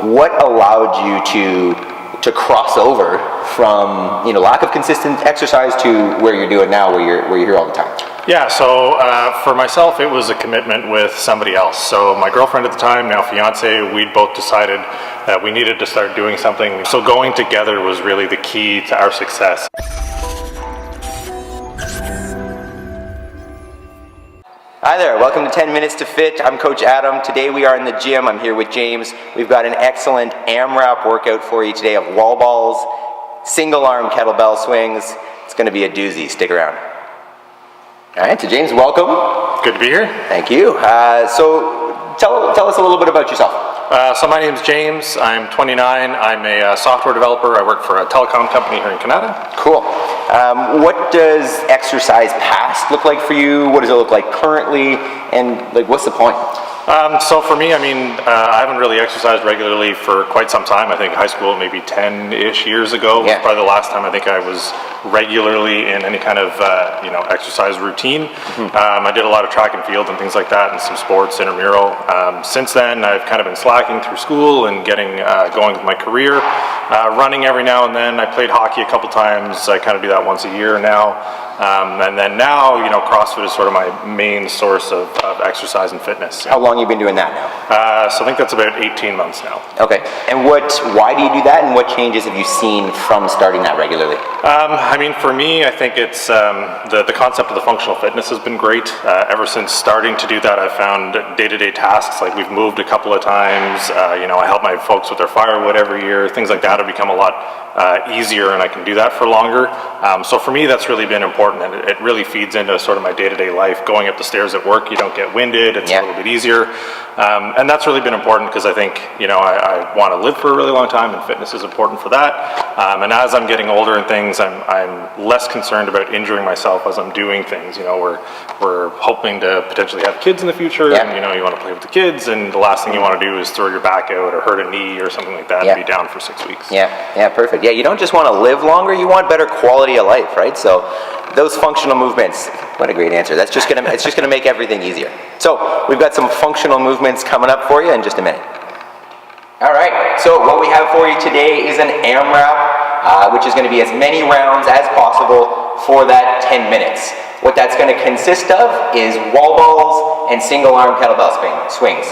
What allowed you to cross over from lack of consistent exercise to where you're doing now, where you're here all the time? Yeah, so for myself, it was a commitment with somebody else. So my girlfriend at the time, now fiance, we'd both decided that we needed to start doing something. So going together was really the key to our success. Hi there, welcome to 10 Minutes to Fit. I'm Coach Adam. Today we are in the gym. I'm here with James. We've got an excellent AMRAP workout for you today of wall balls, single arm kettlebell swings. It's going to be a doozy. Stick around. All right, so James, welcome. Good to be here. Thank you. So tell us a little bit about yourself. So my name is James. I'm 29. I'm a software developer. I work for a telecom company here in Canada. Cool. What does exercise past look like for you? What does it look like currently? And what's the point? So for me, I haven't really exercised regularly for quite some time. I think high school, maybe 10-ish years ago, was probably the last time I think I was regularly in any kind of exercise routine. I did a lot of track and field and things like that, and some sports, intramural. Since then, I've kind of been slacking through school and getting going with my career. Running every now and then. I played hockey a couple times. I kind of do that once a year now. And then now, CrossFit is sort of my main source of exercise and fitness. How long have you been doing that now? So I think that's about 18 months now. Okay. And why do you do that, and what changes have you seen from starting that regularly? For me, I think it's the concept of the functional fitness has been great. Ever since starting to do that, I've found day-to-day tasks, like we've moved a couple of times. I help my folks with their firewood every year. Things like that have become a lot easier, and I can do that for longer. So for me, that's really been important, and it really feeds into sort of my day-to-day life. Going up the stairs at work, you don't get winded. It's a little bit easier. And that's really been important because I think, I want to live for a really long time, and fitness is important for that. And as I'm getting older and things, I'm less concerned about injuring myself as I'm doing things. We're hoping to potentially have kids in the future, and you want to play with the kids, and the last thing you want to do is throw your back out or hurt a knee or something like that and be down for 6 weeks. Yeah, perfect. Yeah, you don't just want to live longer, you want better quality of life, right? So those functional movements, what a great answer. It's just gonna make everything easier. So we've got some functional movements coming up for you in just a minute. All right, so what we have for you today is an AMRAP, which is going to be as many rounds as possible for that 10 minutes. What that's going to consist of is wall balls and single arm kettlebell swings.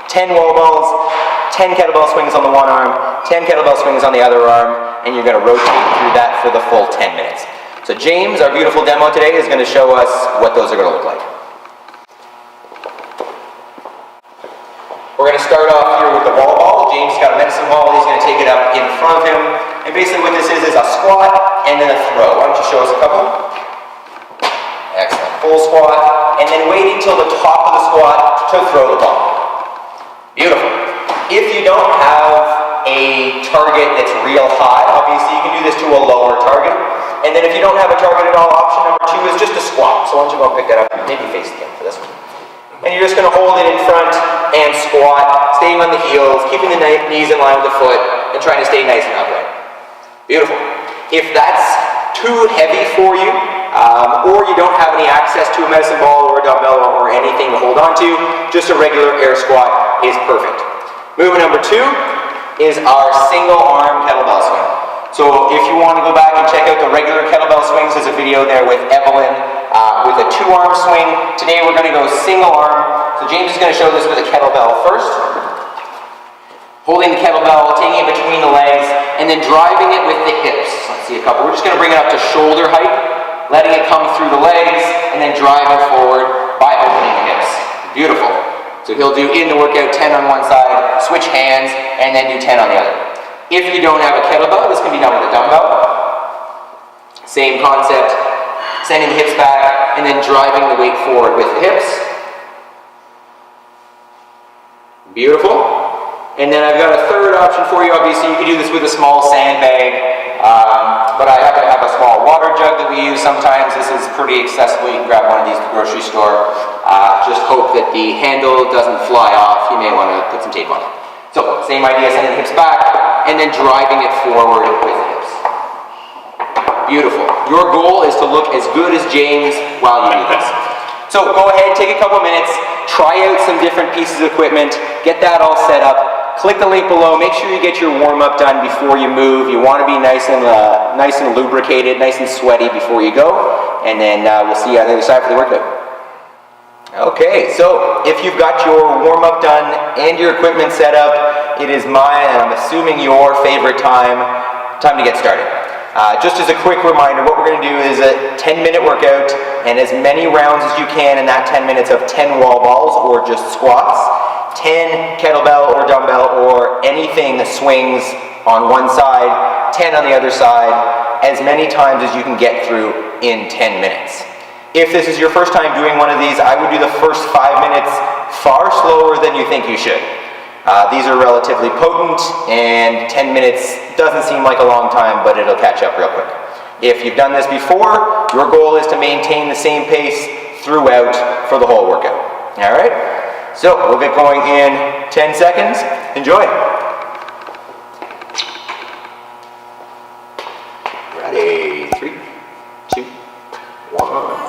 10 wall balls, 10 kettlebell swings on the one arm, 10 kettlebell swings on the other arm, and you're going to rotate through that for the full 10 minutes. So James, our beautiful demo today, is going to show us what those are going to look like. We're going to start off here with the wall ball. James has got a medicine ball. He's going to take it up in front of him. And basically what this is a squat and then a throw. Why don't you show us a couple? Excellent. Full squat. And then wait until the top of the squat to throw the ball. Beautiful. If you don't have a target that's real high, obviously you can do this to a lower target. And then if you don't have a target at all, option number 2 is just a squat. So why don't you go and pick that up and maybe face it in for this one. And you're just going to hold it in front and squat, staying on the heels, keeping the knees in line with the foot, and trying to stay nice and upright. Beautiful. If that's too heavy for you, or you don't have any access to a medicine ball or a dumbbell or anything to hold on to, just a regular air squat is perfect. Movement number 2 is our single arm kettlebell swing. So if you want to go back and check out the regular kettlebell swings, there's a video there with Evelyn with a 2-arm swing. Today we're going to go single arm. So James is going to show this with a kettlebell first. Holding the kettlebell, taking it between the legs, and then driving it with the hips. Let's see a couple. We're just going to bring it up to shoulder height, letting it come through the legs, and then drive it forward by opening the hips. Beautiful. So he'll do in the workout 10 on one side, switch hands, and then do 10 on the other. If you don't have a kettlebell, this can be done with a dumbbell. Same concept, sending the hips back and then driving the weight forward with the hips. Beautiful. And then I've got a third option for you. Obviously you can do this with a small sandbag, but I happen to have a small water jug that we use sometimes. This is pretty accessible. You can grab one of these at the grocery store. Just hope that the handle doesn't fly off. You may want to put some tape on it. So same idea, sending the hips back and then driving it forward with the hips. Beautiful. Your goal is to look as good as James while you do this. So go ahead, take a couple minutes, try out some different pieces of equipment, get that all set up, click the link below. Make sure you get your warm-up done before you move. You want to be nice and lubricated, nice and sweaty before you go. And then we'll see you on the other side for the workout. Okay, so if you've got your warm-up done and your equipment set up, it is mine, and I'm assuming your favorite time to get started. Just as a quick reminder, what we're going to do is a 10-minute workout and as many rounds as you can in that 10 minutes of 10 wall balls or just squats, 10 kettlebell or dumbbell or anything that swings on one side, 10 on the other side, as many times as you can get through in 10 minutes. If this is your first time doing one of these, I would do the first 5 minutes far slower than you think you should. These are relatively potent, and 10 minutes doesn't seem like a long time, but it'll catch up real quick. If you've done this before, your goal is to maintain the same pace throughout for the whole workout. All right? So we'll get going in 10 seconds. Enjoy. Ready? 3, 2, 1.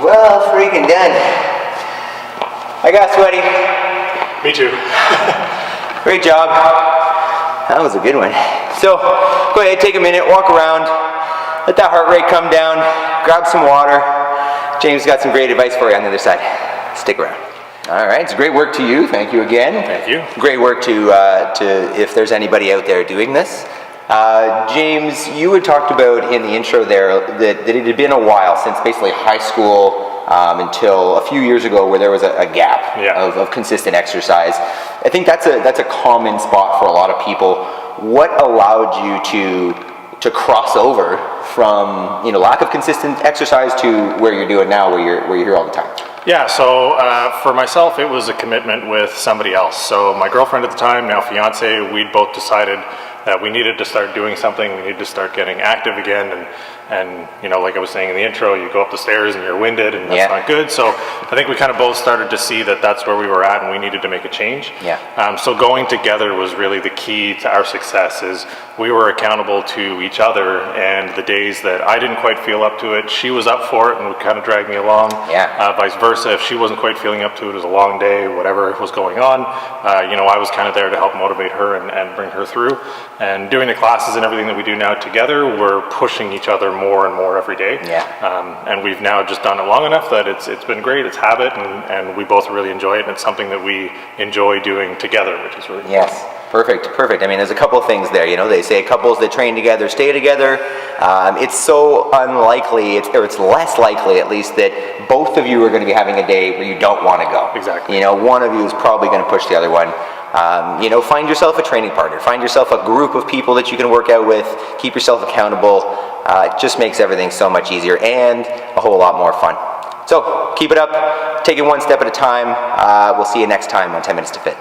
Well freaking done. I got sweaty. Me too. Great job. That was a good one. So go ahead, take a minute, walk around, let that heart rate come down, grab some water. James got some great advice for you on the other side. Stick around. All right, it's great work to you. Thank you again. Thank you. Great work to if there's anybody out there doing this. James, you had talked about in the intro there that it had been a while since basically high school until a few years ago where there was a gap of consistent exercise. I think that's a common spot for a lot of people. What allowed you to cross over from lack of consistent exercise to where you're doing now, where you're here all the time? Yeah, so for myself, it was a commitment with somebody else. So my girlfriend at the time, now fiance, we'd both decided that we needed to start doing something. We needed to start getting active again. And like I was saying in the intro, you go up the stairs and you're winded, and that's not good. So I think we kind of both started to see that that's where we were at, and we needed to make a change. So going together was really the key to our success. Is we were accountable to each other, and the days that I didn't quite feel up to it, she was up for it and would kind of drag me along. Vice versa, if she wasn't quite feeling up to it, it was a long day, whatever was going on, I was kind of there to help motivate her and bring her through. And doing the classes and everything that we do now together, we're pushing each other more and more every day. And we've now just done it long enough that it's been great. It's habit, and we both really enjoy it, and it's something that we enjoy doing together, which is really fun. Perfect. I mean, there's a couple of things there. They say couples that train together stay together. It's so unlikely, or it's less likely at least, that both of you are going to be having a day where you don't want to go. Exactly. One of you is probably going to push the other one. Find yourself a training partner. Find yourself a group of people that you can work out with. Keep yourself accountable. It just makes everything so much easier and a whole lot more fun. So keep it up. Take it one step at a time. We'll see you next time on 10 Minutes to Fit.